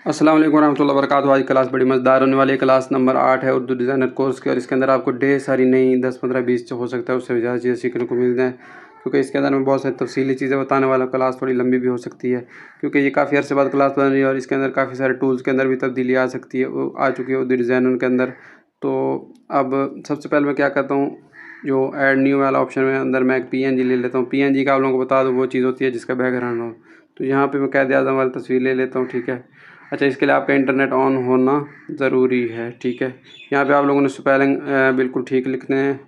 अस्सलाम वालेकुम रहमतुल्लाहि व बरकातुहू। आज क्लास बड़ी मज़ेदार होने वाली है। क्लास नंबर 8 है उर्दू डिज़ाइनर कोर्स की, और इसके अंदर आपको ढेर सारी नई 10 15 20 हो सकता है उससे भी ज़्यादा चीज़ें सीखने को मिल जाएँ, क्योंकि इसके अंदर मैं बहुत सारी तफसीली चीज़ें बताने वाला हूँ। क्लास थोड़ी लंबी भी हो सकती है क्योंकि ये काफ़ी अर्से बाद क्लास बन रही है, और इसके अंदर काफ़ी सारे टूल्स के अंदर भी तब्दीली आ सकती है, वो आ चुकी है उर्दू डिज़ाइनर के अंदर। तो अब सबसे पहले मैं क्या करता हूँ, जो ऐड न्यू वाला ऑप्शन में अंदर मैं एक PNG ले लेता हूँ। PNG का आप लोगों को बता दूँ वो चीज़ होती है जिसका बैकग्राउंड हो। तो यहाँ पे मैं कायदे आज़म वाली तस्वीर ले लेता हूँ, ठीक है। अच्छा, इसके लिए आपका इंटरनेट ऑन होना ज़रूरी है, ठीक है। यहाँ पे आप लोगों ने स्पेलिंग बिल्कुल ठीक लिखने हैं।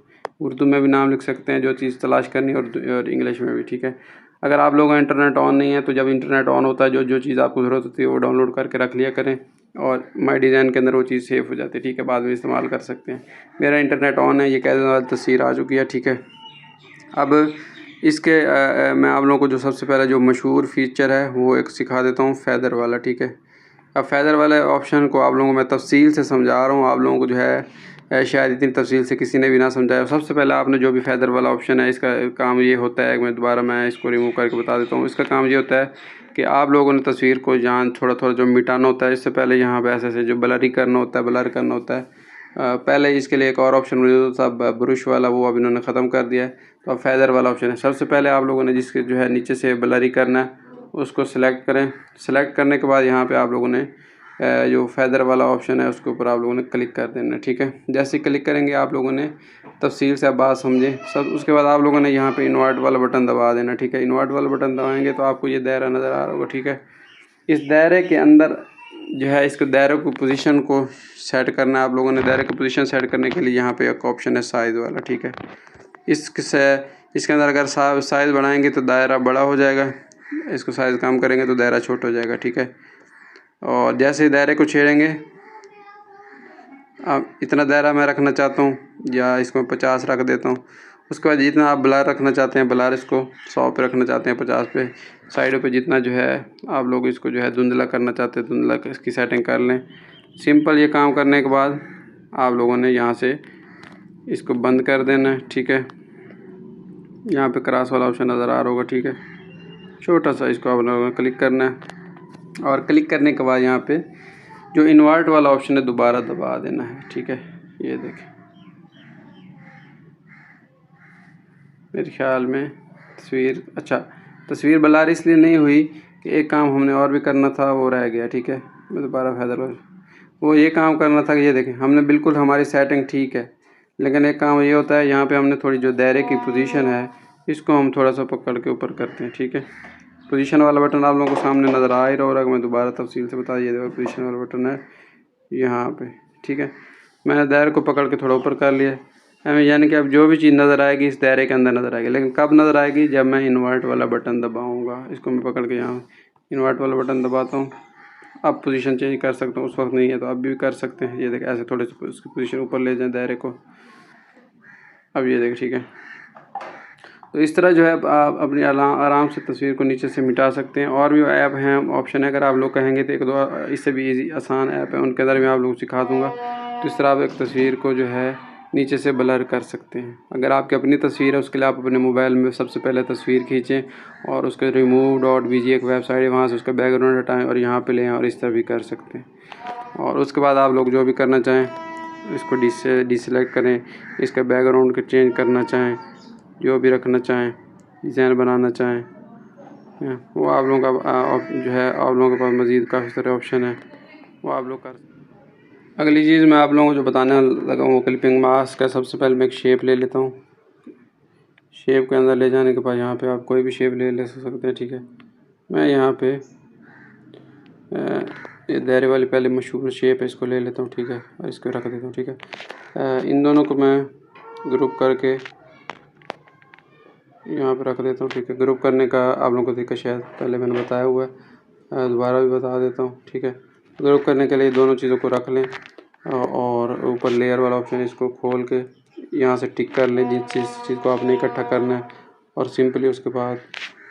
उर्दू में भी नाम लिख सकते हैं जो चीज़ तलाश करनी है, और इंग्लिश में भी, ठीक है। अगर आप लोगों का इंटरनेट ऑन नहीं है तो जब इंटरनेट ऑन होता है जो जो चीज़ आपको ज़रूरत होती है वो डाउनलोड करके रख लिया करें, और माई डिज़ाइन के अंदर वो चीज़ सेव हो जाती है, ठीक है। बाद में इस्तेमाल कर सकते हैं। मेरा इंटरनेट ऑन है, ये कायदे वाली तस्वीर आ चुकी है, ठीक है। अब इसके मैं आप लोगों को जो सबसे पहले जो मशहूर फ़ीचर है वो एक सिखा देता हूँ, फ़ेदर वाला, ठीक है। अब फ़ेदर वाले ऑप्शन को आप लोगों को मैं तफ़सील से समझा रहा हूँ। आप लोगों को जो है शायद इतनी तफ़सील से किसी ने भी ना समझाया। सबसे पहले आपने जो भी फ़ेदर वाला ऑप्शन है, इसका काम ये होता है, मैं इसको रिमूव करके बता देता हूँ। इसका काम ये होता है कि आप लोगों ने तस्वीर को जहाँ थोड़ा-थोड़ा जो मिटाना होता है, इससे पहले यहाँ पे ऐसे-ऐसे जो ब्लर करना होता है। पहले इसके लिए एक और ऑप्शन मौजूद था ब्रश वाला, वो अब इन्होंने ख़त्म कर दिया है। तो अब फ़ेदर वाला ऑप्शन है। सबसे पहले आप लोगों ने जिसके जो है नीचे से ब्लर करना है उसको सिलेक्ट करें। सिलेक्ट करने के बाद यहाँ पे आप लोगों ने जो फ़ेदर वाला ऑप्शन है उसके ऊपर आप लोगों ने क्लिक कर देना है, ठीक है। जैसे क्लिक करेंगे आप लोगों ने तफ़सील से आप बात समझें सब। उसके बाद आप लोगों ने यहाँ पे इन्वर्ट वाला बटन दबा देना, ठीक है। इन्वर्ट वाला बटन दबाएंगे तो आपको ये दायरा नज़र आ रहा होगा, ठीक है। इस दायरे के अंदर जो है इसको दायरे को पोजीशन को सेट करना है आप लोगों ने। दायरे की पोजीशन सेट करने के लिए यहाँ पे एक ऑप्शन है साइज़ वाला, ठीक है। इसके अंदर अगर साइज़ बढ़ाएंगे तो दायरा बड़ा हो जाएगा, इसको साइज़ कम करेंगे तो दायरा छोटा हो जाएगा, ठीक है। और जैसे ही दायरे को छेड़ेंगे, अब इतना दायरा मैं रखना चाहता हूँ या इसको 50 रख देता हूँ। उसके बाद जितना आप ब्लर रखना चाहते हैं, ब्लर इसको 100 पे रखना चाहते हैं, 50 पे। साइडों पे जितना जो है आप लोग इसको जो है धुंधला करना चाहते हैं, धुंधला इसकी सेटिंग कर लें। सिंपल ये काम करने के बाद आप लोगों ने यहाँ से इसको बंद कर देना है, ठीक है। यहाँ पे क्रॉस वाला ऑप्शन नज़र आ रहा होगा, ठीक है। छोटा सा इसको आप लोगों ने क्लिक करना है, और क्लिक करने के बाद यहाँ पे जो इन्वर्ट वाला ऑप्शन है दोबारा दबा देना है, ठीक है। ये देखें, मेरे ख्याल में तस्वीर ब्लर इसलिए नहीं हुई कि एक काम हमने और भी करना था वो रह गया, ठीक है। मैं दोबारा वो ये काम करना था कि ये देखें हमने बिल्कुल हमारी सेटिंग ठीक है, लेकिन एक काम ये होता है यहाँ पे हमने थोड़ी जो दायरे की पोजीशन है इसको हम थोड़ा सा पकड़ के ऊपर करते हैं, ठीक है। पोजीशन वाला बटन आप लोगों को सामने नज़र आ ही रहा होगा। मैं दोबारा तफसील से बता दिया, पोजीशन वाला बटन है यहाँ पे, ठीक है। मैंने दायरे को पकड़ के थोड़ा ऊपर कर लिया, यानी कि अब जो भी चीज़ नज़र आएगी इस दायरे के अंदर नज़र आएगी, लेकिन कब नज़र आएगी, जब मैं इन्वर्ट वाला बटन दबाऊँगा। इसको मैं पकड़ के यहाँ इन्वर्ट वाला बटन दबाता हूँ। अब पोजीशन चेंज कर सकता हूँ, उस वक्त नहीं है तो अब भी कर सकते हैं। ये देखें, ऐसे थोड़े से उसकी पोजीशन ऊपर ले जाएं दायरे को। अब ये देखें, ठीक है। तो इस तरह जो है आप अपनी आराम से तस्वीर को नीचे से मिटा सकते हैं। और भी ऐप हैं, ऑप्शन है, अगर आप लोग कहेंगे तो एक दो इससे भी ईजी आसान ऐप है, उनके अंदर मैं आप लोगों को सिखा दूँगा। तो इस तरह आप एक तस्वीर को जो है नीचे से ब्लर कर सकते हैं। अगर आपकी अपनी तस्वीर है उसके लिए आप अपने मोबाइल में सबसे पहले तस्वीर खींचें, और उसके remove.bg एक वेबसाइट है, वहाँ से उसका बैकग्राउंड हटाएँ और यहाँ पे ले आएँ, और इस तरह भी कर सकते हैं। और उसके बाद आप लोग जो भी करना चाहें इसको डिसेलेक्ट करें, इसका बैकग्राउंड को चेंज करना चाहें, जो भी रखना चाहें, डिज़ाइन बनाना चाहें, वो आप लोगों का जो है आप लोगों के पास मज़ीद काफ़ी सारे ऑप्शन हैं, वो आप लोग कर। अगली चीज़ मैं आप लोगों को जो बताने लगा हूँ क्लिपिंग मास्क है। सबसे पहले मैं एक शेप ले लेता हूँ। शेप के अंदर ले जाने के बाद यहाँ पे आप कोई भी शेप ले सकते हैं, ठीक है। मैं यहाँ पे ये दायरे वाली पहले मशहूर शेप है, इसको ले लेता हूँ, ठीक है, और इसको रख देता हूँ, ठीक है। इन दोनों को मैं ग्रुप करके यहाँ पे रख देता हूँ, ठीक है। ग्रुप करने का आप लोगों को तरीका शायद पहले मैंने बताया हुआ है, दोबारा भी बता देता हूँ, ठीक है। ग्रुप करने के लिए दोनों चीज़ों को रख लें, और ऊपर लेयर वाला ऑप्शन इसको खोल के यहाँ से टिक कर लें जिस चीज़ को आपने इकट्ठा करना है, और सिंपली उसके बाद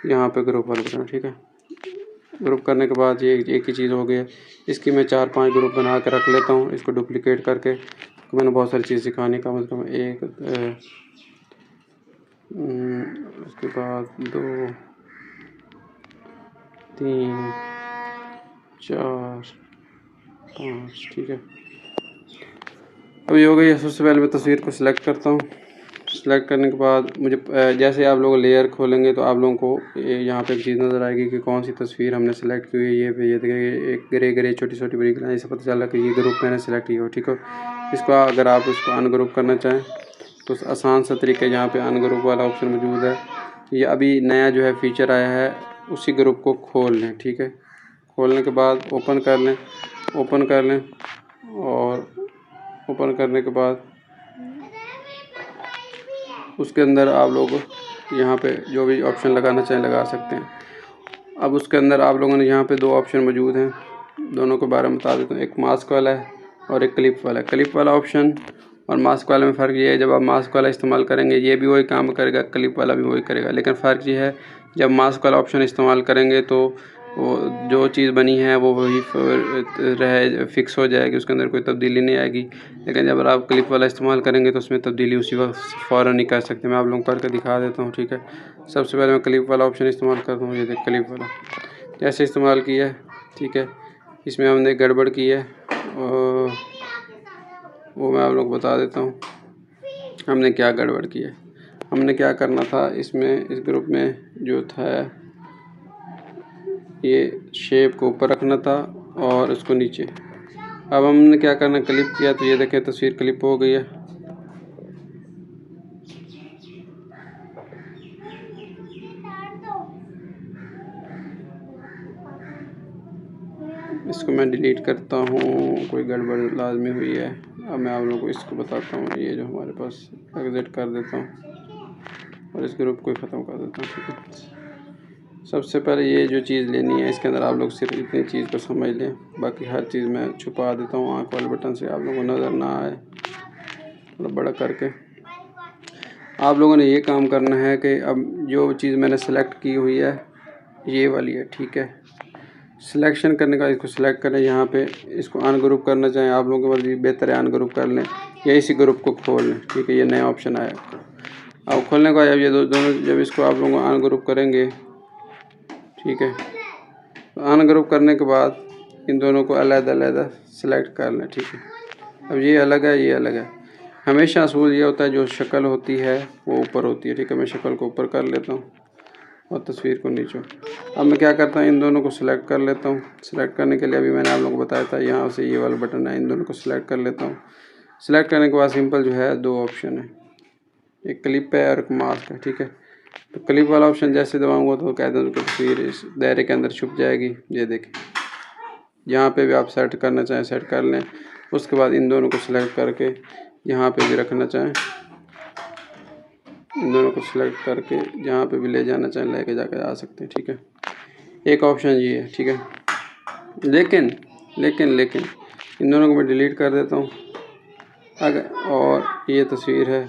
यहाँ पे ग्रुप वाला बटन, ठीक है। ग्रुप करने के बाद ये एक ही चीज़ हो गई है। इसकी मैं 4-5 ग्रुप बना के रख लेता हूँ, इसको डुप्लिकेट करके। तो मैंने बहुत सारी चीज़ सिखाने का मतलब एक उसके बाद 2 3 4 हाँ ठीक है। अब ये हो गई है। सबसे पहले मैं तस्वीर को सिलेक्ट करता हूँ। सिलेक्ट करने के बाद मुझे जैसे आप लोग लेयर खोलेंगे तो आप लोगों को यहाँ पे एक चीज़ नज़र आएगी कि कौन सी तस्वीर हमने सेलेक्ट की हुई है। ये देखेंगे एक ग्रे ग्रे छोटी छोटी ब्रिक लाइन, इससे पता चला कि ये ग्रुप मैंने सेलेक्ट किया हो। ठीक है, इसको अगर आप इसको अनग्रुप करना चाहें तो आसान सा तरीका यहाँ पे अनग्रुप वाला ऑप्शन मौजूद है। ये अभी नया जो है फीचर आया है, उसी ग्रुप को खोल लें। ठीक है, खोलने के बाद ओपन कर लें। और ओपन करने के बाद उसके अंदर आप लोग यहाँ पे जो भी ऑप्शन लगाना चाहें लगा सकते हैं। अब उसके अंदर आप लोगों ने यहाँ पे दो ऑप्शन मौजूद हैं, दोनों के बारे में बता देता हूँ। एक मास्क वाला है और एक क्लिप वाला है। क्लिप वाला ऑप्शन और मास्क वाले में फ़र्क ये है, जब आप मास्क वाला इस्तेमाल करेंगे ये भी वही काम करेगा, क्लिप वाला भी वही करेगा, लेकिन फ़र्क ये है जब मास्क वाला ऑप्शन इस्तेमाल करेंगे तो वो जो चीज़ बनी है वो वही रहे फिक्स हो जाएगी, उसके अंदर कोई तब्दीली नहीं आएगी। लेकिन जब आप क्लिप वाला इस्तेमाल करेंगे तो उसमें तब्दीली उसी वक्त फ़ौरन नहीं कर सकते। मैं आप लोगों को करके दिखा देता हूँ। ठीक है, सबसे पहले मैं क्लिप वाला ऑप्शन इस्तेमाल करता हूँ। ये देख क्लिप वाला जैसे इस्तेमाल किया है। ठीक है, इसमें हमने गड़बड़ की है और वो मैं आप लोग बता देता हूँ हमने क्या गड़बड़ की है। हमने क्या करना था, इसमें इस ग्रुप में जो था ये शेप को ऊपर रखना था और उसको नीचे। अब हमने क्या करना, क्लिप किया तो ये देखें तस्वीर क्लिप हो गई है। इसको मैं डिलीट करता हूँ, कोई गड़बड़ लाजमी हुई है। अब मैं आप लोगों को इसको बताता हूँ, ये जो हमारे पास एग्जिट कर देता हूँ और इस ग्रुप को ख़त्म कर देता हूँ। ठीक है, सबसे पहले ये जो चीज़ लेनी है इसके अंदर आप लोग सिर्फ इतनी चीज़ को समझ लें, बाकी हर चीज़ मैं छुपा देता हूँ आँख वाले बटन से, आप लोगों को नज़र ना आए। थोड़ा बड़ा करके आप लोगों ने ये काम करना है कि अब जो चीज़ मैंने सेलेक्ट की हुई है ये वाली है। ठीक है, सिलेक्शन करने का इसको सिलेक्ट करें, यहाँ पे इसको अनग्रुप करना चाहें आप लोगों की मर्जी, बेहतर है अनग्रुप कर लें या इसी ग्रुप को खोल लें। ठीक है, ये नया ऑप्शन आया। अब खोलने के बाद ये दोनों जब इसको आप लोग अनग्रुप करेंगे, ठीक है, तो अनग्रुप करने के बाद इन दोनों को अलग-अलग सेलेक्ट कर लें। ठीक है, अब ये अलग है, ये अलग है। हमेशा असूल ये होता है जो शक्ल होती है वो ऊपर होती है। ठीक है, मैं शक्ल को ऊपर कर लेता हूँ और तस्वीर को नीचे। अब मैं क्या करता हूँ, इन दोनों को सिलेक्ट कर लेता हूँ। सिलेक्ट करने के लिए अभी मैंने आप लोगों को बताया था यहाँ से ये वाला बटन है, इन दोनों को सिलेक्ट कर लेता हूँ। सिलेक्ट करने के बाद सिंपल जो है दो ऑप्शन है, एक क्लिप है और एक मास्क है। ठीक है, तो क्लिप वाला ऑप्शन जैसे दबाऊंगा तो कहते हैं तस्वीर इस दायरे के अंदर छुप जाएगी। ये देखें, यहाँ पे भी आप सेट करना चाहें सेट कर लें। उसके बाद इन दोनों को सिलेक्ट करके यहाँ पे भी रखना चाहें, इन दोनों को सिलेक्ट करके जहाँ पे भी ले जाना चाहें लेके जाकर आ सकते हैं। ठीक है, एक ऑप्शन ये है। ठीक है, लेकिन इन दोनों को मैं डिलीट कर देता हूँ। अगर और ये तस्वीर है,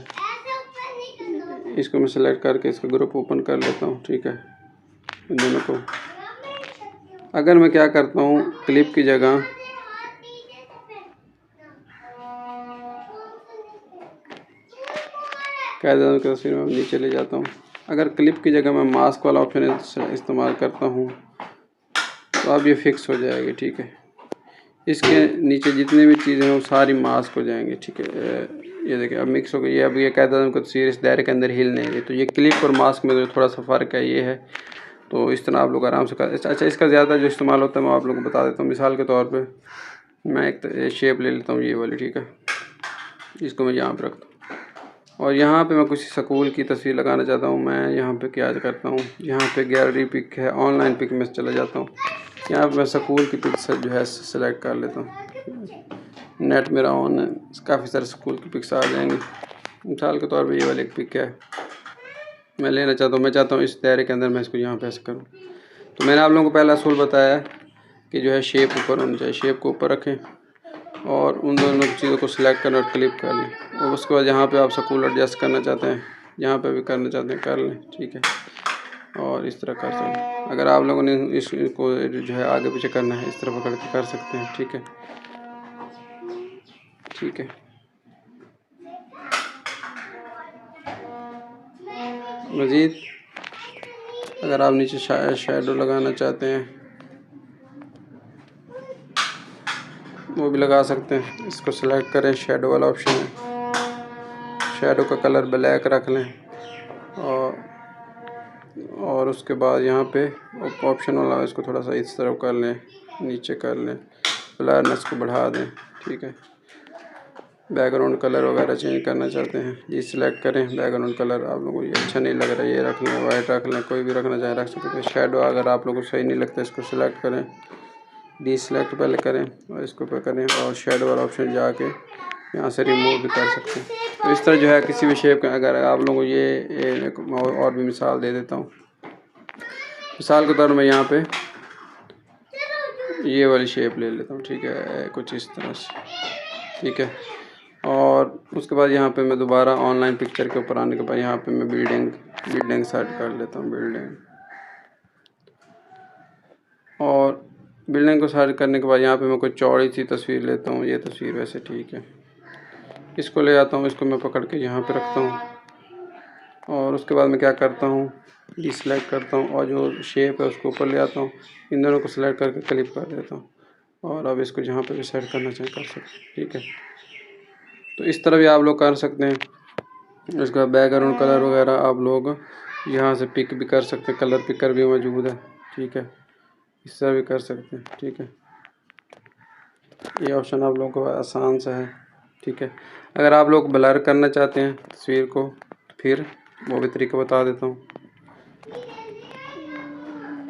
इसको मैं सेलेक्ट करके इसका ग्रुप ओपन कर लेता हूँ। ठीक है, इन दोनों को अगर मैं क्या करता हूँ, क्लिप की जगह कह देता हूँ कि तस्वीर में नीचे ले जाता हूँ। अगर क्लिप की जगह मैं मास्क वाला ऑप्शन इस्तेमाल करता हूँ तो अब ये फिक्स हो जाएगी। ठीक है, इसके नीचे जितनी भी चीज़ें हैं वो सारी मास्क हो जाएंगी। ठीक है, ये देखिए अब मिक्स हो गई। अब ये कहता हूँ कि तस्वीर इस दायरे के अंदर हिल नहीं रही, तो ये क्लिप और मास्क में जो थोड़ा सा फ़र्क है ये है। तो इस तरह आप लोग आराम से कर। अच्छा, इसका ज़्यादा जो इस्तेमाल होता है मैं आप लोगों को बता देता हूँ। मिसाल के तौर पे मैं एक शेप ले लेता हूँ ये वाली। ठीक है, इसको मैं यहाँ पर रखता हूँ और यहाँ पे मैं कुछ स्कूल की तस्वीर लगाना चाहता हूँ। मैं यहाँ पे क्या करता हूँ, यहाँ पे गैलरी पिक है, ऑनलाइन पिक में चला जाता हूँ। यहाँ पे मैं स्कूल की पिक जो है सेलेक्ट कर लेता हूँ। नेट मेरा ऑन है, काफ़ी सारे स्कूल की पिक्स आ जाएंगी। मिसाल के तौर पे ये वाली एक पिक है मैं लेना चाहता हूँ। मैं चाहता हूँ इस दायरे के अंदर मैं इसको यहाँ पे ऐसे करूँ। तो मैंने आप लोगों को पहला असूल बताया कि जो है शेप ऊपर होनी चाहिए, शेप को ऊपर रखें और उन दोनों चीज़ों को सिलेक्ट करना और क्लिप कर लें। और उसके बाद यहाँ पे आप स्कूल एडजस्ट करना चाहते हैं, यहाँ पे भी करना चाहते हैं कर लें। ठीक है, और इस तरह कर सकते हैं। अगर आप लोगों ने इसको जो है आगे पीछे करना है इस तरह पकड़ के कर सकते हैं। ठीक है, ठीक है। मज़ीद अगर आप नीचे शैडो लगाना चाहते हैं, वो भी लगा सकते हैं। इसको सिलेक्ट करें, शेडो वाला ऑप्शन है, शेडो का कलर ब्लैक रख लें और उसके बाद यहाँ पे ऑप्शन वाला इसको थोड़ा सा इस तरफ कर लें, नीचे कर लें, ब्लरनेस को बढ़ा दें। ठीक है, बैकग्राउंड कलर वगैरह चेंज करना चाहते हैं ये सिलेक्ट करें। बैकग्राउंड कलर आप लोगों को ये अच्छा नहीं लग रहा है, ये रख लें, वाइट रख लें, कोई भी रखना चाहे रख सकते हैं। शेडो अगर आप लोगों को सही नहीं लगता इसको सिलेक्ट करें, डी सिलेक्ट पहले करें और इसको पे करें और शेडो वाला ऑप्शन जाके यहाँ से रिमूव भी कर सकते हैं। तो इस तरह जो है किसी भी शेप का, अगर आप लोगों को ये और भी मिसाल दे देता हूँ। मिसाल के तौर में यहाँ पे ये वाली शेप ले लेता हूँ। ठीक है, कुछ इस तरह से। ठीक है, और उसके बाद यहाँ पे मैं दोबारा ऑनलाइन पिक्चर के ऊपर आने के बाद यहाँ पे मैं बिल्डिंग सेट कर लेता हूँ, बिल्डिंग। और बिल्डिंग को सेट करने के बाद यहाँ पे मैं कोई चौड़ी सी तस्वीर लेता हूँ। ये तस्वीर वैसे ठीक है, इसको ले आता हूँ, इसको मैं पकड़ के यहाँ पे रखता हूँ और उसके बाद मैं क्या करता हूँ, डिसलाइक करता हूँ और जो शेप है उसको ऊपर ले आता हूँ। इन दोनों को सिलेक्ट करके क्लिप कर देता हूँ और अब इसको जहाँ पे भी सेट करना चाहें कर सकते हैं। ठीक है, तो इस तरह भी आप लोग कर सकते हैं। इसका बैकग्राउंड कलर वगैरह आप लोग यहाँ से पिक भी कर सकते हैं, कलर पिकर भी मौजूद है। ठीक है, इस तरह भी कर सकते हैं। ठीक है, ये ऑप्शन आप लोगों को आसान सा है। ठीक है, अगर आप लोग ब्लर करना चाहते हैं तस्वीर को फिर वो भी तरीका बता देता हूँ।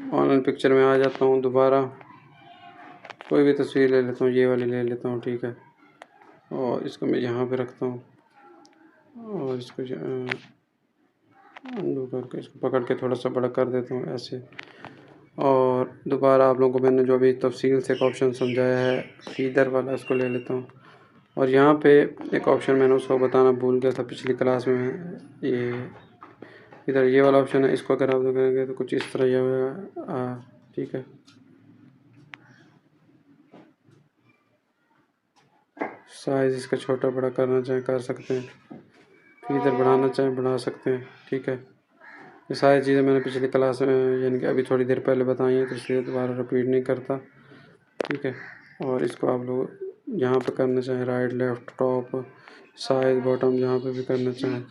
ऑनलाइन पिक्चर में आ जाता हूँ, दोबारा कोई भी तस्वीर ले लेता हूँ, ये वाली ले लेता हूँ। ठीक है, और इसको मैं यहाँ पे रखता हूँ और इसको अंडू करके इसको पकड़ के थोड़ा सा बड़ा कर देता हूँ ऐसे। और दोबारा आप लोगों को मैंने जो भी तफसील से एक ऑप्शन समझाया है फीदर वाला, इसको ले लेता हूँ। और यहाँ पे एक ऑप्शन मैंने उसको बताना भूल गया था पिछली क्लास में, ये इधर ये वाला ऑप्शन है। इसको अगर आप लोग करेंगे तो कुछ इस तरह ये होगा। ठीक है, साइज़ इसका छोटा बड़ा करना चाहें कर सकते हैं, फीदर बढ़ाना चाहें बढ़ा सकते हैं। ठीक है, ये सारी चीज़ें मैंने पिछली क्लास में यानी कि अभी थोड़ी देर पहले बताई हैं, तो इसलिए दोबारा रिपीट नहीं करता। ठीक है, और इसको आप लोग यहाँ पे करना चाहें right left top side bottom जहाँ पे भी करना चाहें,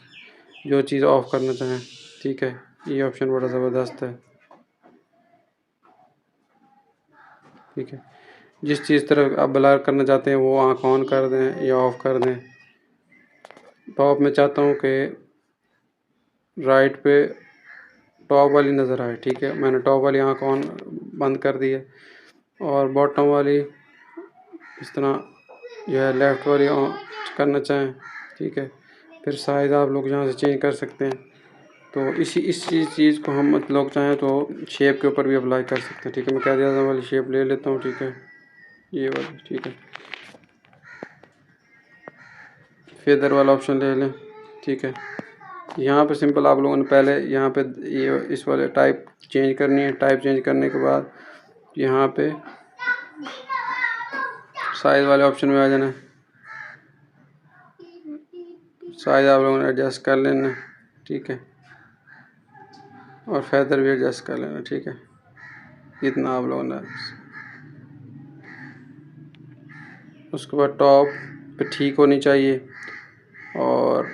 जो चीज़ ऑफ़ करना चाहें। ठीक है, ये ऑप्शन बड़ा ज़बरदस्त है। ठीक है, जिस चीज़ तरफ आप ब्लर करना चाहते हैं वो आँख ऑन कर दें या ऑफ़ कर दें। टॉप में चाहता हूँ कि राइट पे टॉप वाली नज़र आए। ठीक है, मैंने टॉप वाली आँख ऑन बंद कर दी है और बॉटम वाली इस तरह जो है लेफ़्ट वाली ऑन करना चाहें। ठीक है, फिर साइज़ आप लोग यहाँ से चेंज कर सकते हैं। तो इस चीज़ को हम लोग चाहें तो शेप के ऊपर भी अप्लाई कर सकते हैं। ठीक है, मैं क्या ज़्यादा वाली शेप ले लेता हूँ। ठीक है, ये वाली। ठीक है, फेदर वाला ऑप्शन ले लें। ठीक है, यहाँ पे सिंपल आप लोगों ने पहले यहाँ पे ये इस वाले टाइप चेंज करनी है। टाइप चेंज करने के बाद यहाँ पे साइज़ वाले ऑप्शन में आ जाना है, साइज़ आप लोगों ने एडजस्ट कर लेना। ठीक है, और फेदर भी एडजस्ट कर लेना। ठीक है, इतना आप लोगों ने। उसके बाद टॉप पे ठीक होनी चाहिए और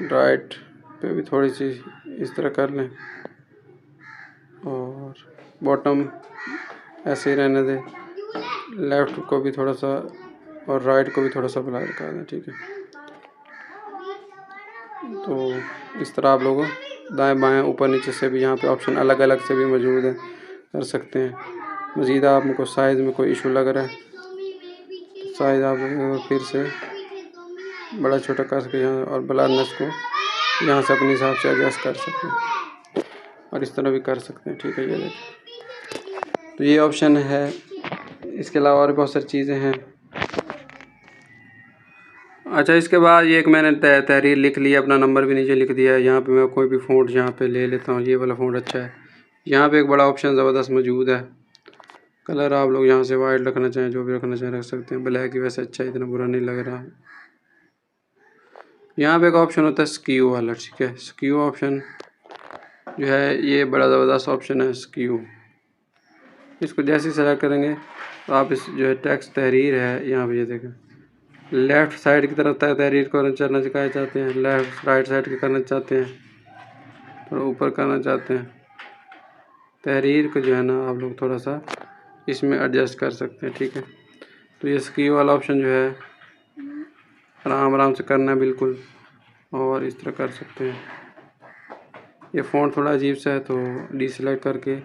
राइट पे भी थोड़ी सी इस तरह कर लें और बॉटम ऐसे ही रहने दें, लेफ़्ट को भी थोड़ा सा और राइट को भी थोड़ा सा ब्लर कर दें। ठीक है, तो इस तरह आप लोग दाएं बाएं ऊपर नीचे से भी यहाँ पे ऑप्शन अलग अलग से भी मौजूद है, कर सकते हैं। मज़ीद आपको साइज़ में कोई इशू लग रहा है तो साइज़ आप फिर से बड़ा छोटा कर सके यहाँ और ब्लरनेस को यहाँ से अपने हिसाब से एडजस्ट कर सकते हैं और इस तरह भी कर सकते हैं। ठीक है, ये देखिए, तो ये ऑप्शन है। इसके अलावा और बहुत सारी चीज़ें हैं। अच्छा, इसके बाद ये एक मैंने तहरीर लिख ली, अपना नंबर भी नीचे लिख दिया है। यहाँ पे मैं कोई भी फ़ॉन्ट यहाँ पे ले लेता हूँ, ये वाला फ़ॉन्ट अच्छा है। यहाँ पे एक बड़ा ऑप्शन ज़बरदस्त मौजूद है। कलर आप लोग यहाँ से वाइट रखना चाहें, जो भी रखना चाहें रख सकते हैं। ब्लैक ही वैसे अच्छा है, इतना बुरा नहीं लग रहा। यहाँ पे एक ऑप्शन होता है स्क्यू वाला। ठीक है, स्क्यू ऑप्शन जो है ये बड़ा ज़बरदस्त ऑप्शन है। स्क्यू इसको जैसे ही सेलेक्ट करेंगे तो आप इस जो है टेक्स्ट तहरीर है यहाँ पे ये देखें, लेफ़्ट साइड की तरफ तहरीर को चलना सिखाना चाहते हैं, लेफ़्ट राइट साइड के करना चाहते हैं, थोड़ा ऊपर करना चाहते हैं, तहरीर को जो है ना आप लोग थोड़ा सा इसमें एडजस्ट कर सकते हैं। ठीक है, तो ये स्कीव वाला ऑप्शन जो है आराम आराम से करना है बिल्कुल, और इस तरह कर सकते हैं। ये फ़ॉन्ट थोड़ा अजीब सा है तो डीसेलेक्ट करके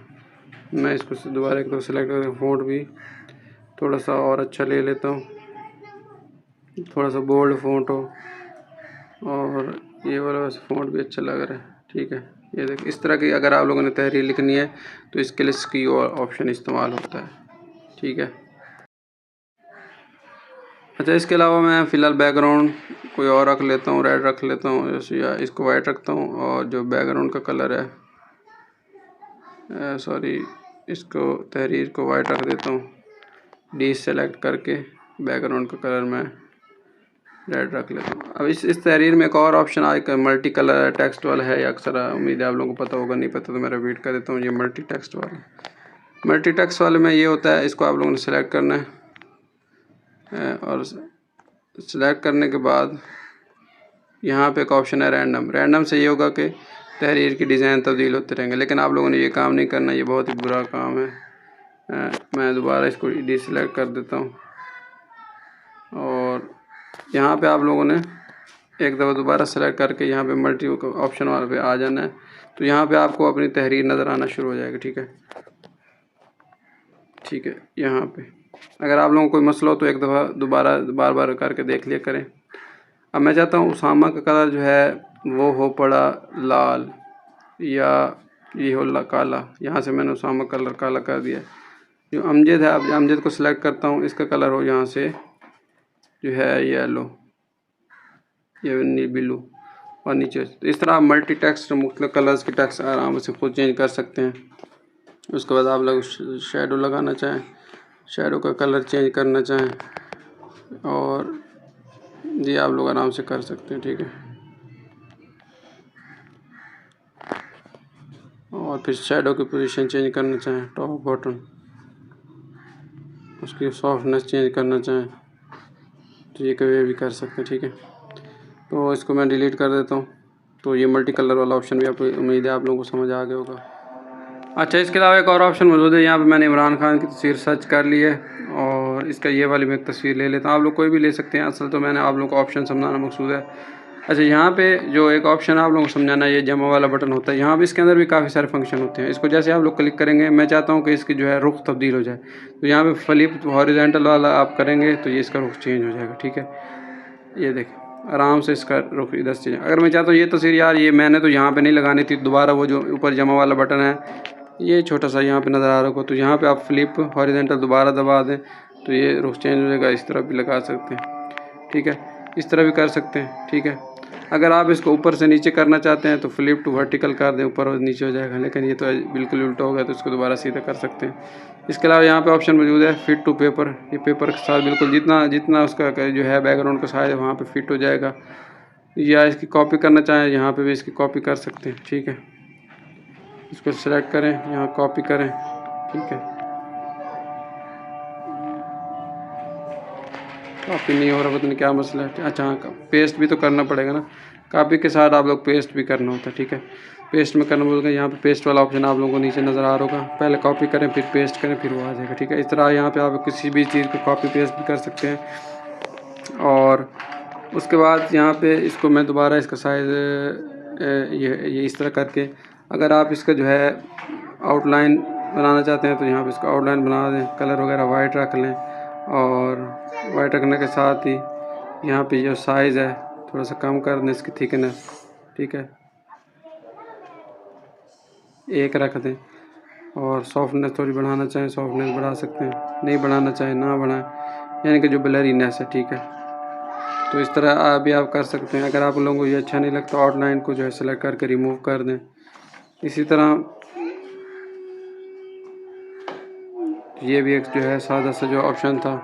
मैं इसको दोबारा एक तो सेलेक्ट करके फ़ॉन्ट भी थोड़ा सा और अच्छा ले लेता हूँ, थोड़ा सा बोल्ड फ़ॉन्ट हो, और ये वाला फ़ॉन्ट भी अच्छा लग रहा है। ठीक है, ये देखिए इस तरह की अगर आप लोगों ने तहरीर लिखनी है तो इसके लिए स्कीव ऑप्शन इस्तेमाल होता है। ठीक है, अच्छा इसके अलावा मैं फ़िलहाल बैकग्राउंड कोई और रख लेता हूँ, रेड रख लेता हूँ या इसको वाइट रखता हूँ, और जो बैकग्राउंड का कलर है सॉरी इसको तहरीर को वाइट रख देता हूँ, सेलेक्ट करके बैकग्राउंड का कलर मैं रेड रख लेता हूँ। अब इस तहरीर में एक और ऑप्शन आया मल्टी कलर टेक्स्ट वाला है, अक्सर उम्मीद है आप लोगों को पता होगा, नहीं पता तो मैं रिपीट कर देता हूँ। ये मल्टी टेक्स्ट वाले में ये होता है, इसको आप लोगों ने सेलेक्ट करना है, और सेलेक्ट करने के बाद यहाँ पे एक ऑप्शन है रैंडम से ये होगा कि तहरीर की डिज़ाइन तब्दील होते रहेंगे, लेकिन आप लोगों ने ये काम नहीं करना, ये बहुत ही बुरा काम है। मैं दोबारा इसको डीसेलेक्ट कर देता हूँ, और यहाँ पे आप लोगों ने एक दफ़ा दोबारा सेलेक्ट करके यहाँ पे मल्टी ऑप्शन वाले पे आ जाना है, तो यहाँ पे आपको अपनी तहरीर नज़र आना शुरू हो जाएगी। ठीक है, यहाँ पे अगर आप लोगों को कोई मसला हो तो एक दफ़ा दोबारा बार बार करके देख लिया करें। अब मैं चाहता हूँ उसामा का कलर जो है वो हो पड़ा लाल, या ये हो काला, यहाँ से मैंने उसामा कलर काला कर दिया। जो अमजद है, अब अमजद को सिलेक्ट करता हूँ, इसका कलर हो यहाँ से जो है येलो या ब्लू, और नीचे तो इस तरह आप मल्टी टेक्स्ट मुख्तलिफ कलर्स के टेक्स्ट आराम से खुद चेंज कर सकते हैं। उसके बाद आप लोग शेडो लगाना चाहें, शेडो का कलर चेंज करना चाहें, और ये आप लोग आराम से कर सकते हैं। ठीक है, और फिर शेडो की पोजीशन चेंज करना चाहें, टॉप बॉटम, उसकी सॉफ्टनेस चेंज करना चाहें तो ये कभी भी कर सकते हैं। ठीक है, तो इसको मैं डिलीट कर देता हूँ। तो ये मल्टी कलर वाला ऑप्शन भी आप उम्मीद है आप लोगों को समझ आ गया होगा। अच्छा, इसके अलावा एक और ऑप्शन मौजूद है, यहाँ पे मैंने इमरान खान की तस्वीर सर्च कर ली है, और इसका ये वाली मैं एक तस्वीर ले लेता हूँ। आप लोग कोई भी ले सकते हैं, असल तो मैंने आप लोगों को ऑप्शन समझाना मकसूद है। अच्छा, यहाँ पे जो एक ऑप्शन आप लोगों को समझाना है, ये जमा वाला बटन होता है, यहाँ पे इसके अंदर भी काफ़ी सारे फंक्शन होते हैं। इसको जैसे आप लोग क्लिक करेंगे, मैं चाहता हूँ कि इसकी जो है रुख तब्दील हो जाए, तो यहाँ पे फ्लिप हॉरिजॉन्टल वाला आप करेंगे तो ये इसका रुख चेंज हो जाएगा। ठीक है, ये देखें आराम से इसका रुख इधर से। अगर मैं चाहता हूँ ये तस्वीर यार ये मैंने तो यहाँ पे नहीं लगानी थी, दोबारा वो जो ऊपर जमा वाला बटन है ये छोटा सा यहाँ पे नज़र आ रहा होगा, तो यहाँ पे आप फ्लिप हॉरिजॉन्टल दोबारा दबा दें तो ये रुख चेंज हो जाएगा। इस तरह भी लगा सकते हैं। ठीक है, इस तरह भी कर सकते हैं। ठीक है, अगर आप इसको ऊपर से नीचे करना चाहते हैं तो फ्लिप टू वर्टिकल कर दें, ऊपर और नीचे हो जाएगा, लेकिन ये तो बिल्कुल उल्टा हो गया, तो इसको दोबारा सीधा कर सकते हैं। इसके अलावा यहाँ पे ऑप्शन मौजूद है फिट टू पेपर, ये पेपर के साथ बिल्कुल जितना उसका जो है बैकग्राउंड का साइज है वहाँ पे फिट हो जाएगा। या इसकी कॉपी करना चाहें यहाँ पे भी इसकी कॉपी कर सकते हैं। ठीक है, इसको सेलेक्ट करें, यहाँ कॉपी करें। ठीक है, कॉपी नहीं हो रहा, पता नहीं क्या मसला है। अच्छा हाँ, पेस्ट भी तो करना पड़ेगा ना, कॉपी के साथ आप लोग पेस्ट भी करना होता है। ठीक है, पेस्ट में करना बोलूँगा, यहाँ पे पेस्ट वाला ऑप्शन आप लोगों को नीचे नज़र आ रहा होगा, पहले कॉपी करें फिर पेस्ट करें फिर वो आ जाएगा। ठीक है, इस तरह यहाँ पे आप किसी भी चीज़ को कॉपी पेस्ट भी कर सकते हैं। और उसके बाद यहाँ पे इसको मैं दोबारा इसका साइज़ ये इस तरह करके, अगर आप इसका जो है आउटलाइन बनाना चाहते हैं तो यहाँ पे इसका आउटलाइन बना दें, कलर वगैरह वाइट रख लें, और वाइट रखने के साथ ही यहाँ पे जो साइज़ है थोड़ा सा कम कर दें इसकी थिकनेस। ठीक है, 1 रख दें, और सॉफ्टनेस थोड़ी बढ़ाना चाहें सॉफ्टनेस बढ़ा सकते हैं, नहीं बढ़ाना चाहें ना बढ़ाएं, यानी कि जो ब्लरीनेस है। ठीक है, तो इस तरह भी आप कर सकते हैं। अगर आप लोगों को ये अच्छा नहीं लगता आउटलाइन को जो है सेलेक्ट करके रिमूव कर दें। इसी तरह ये भी एक जो है सादा सा जो ऑप्शन था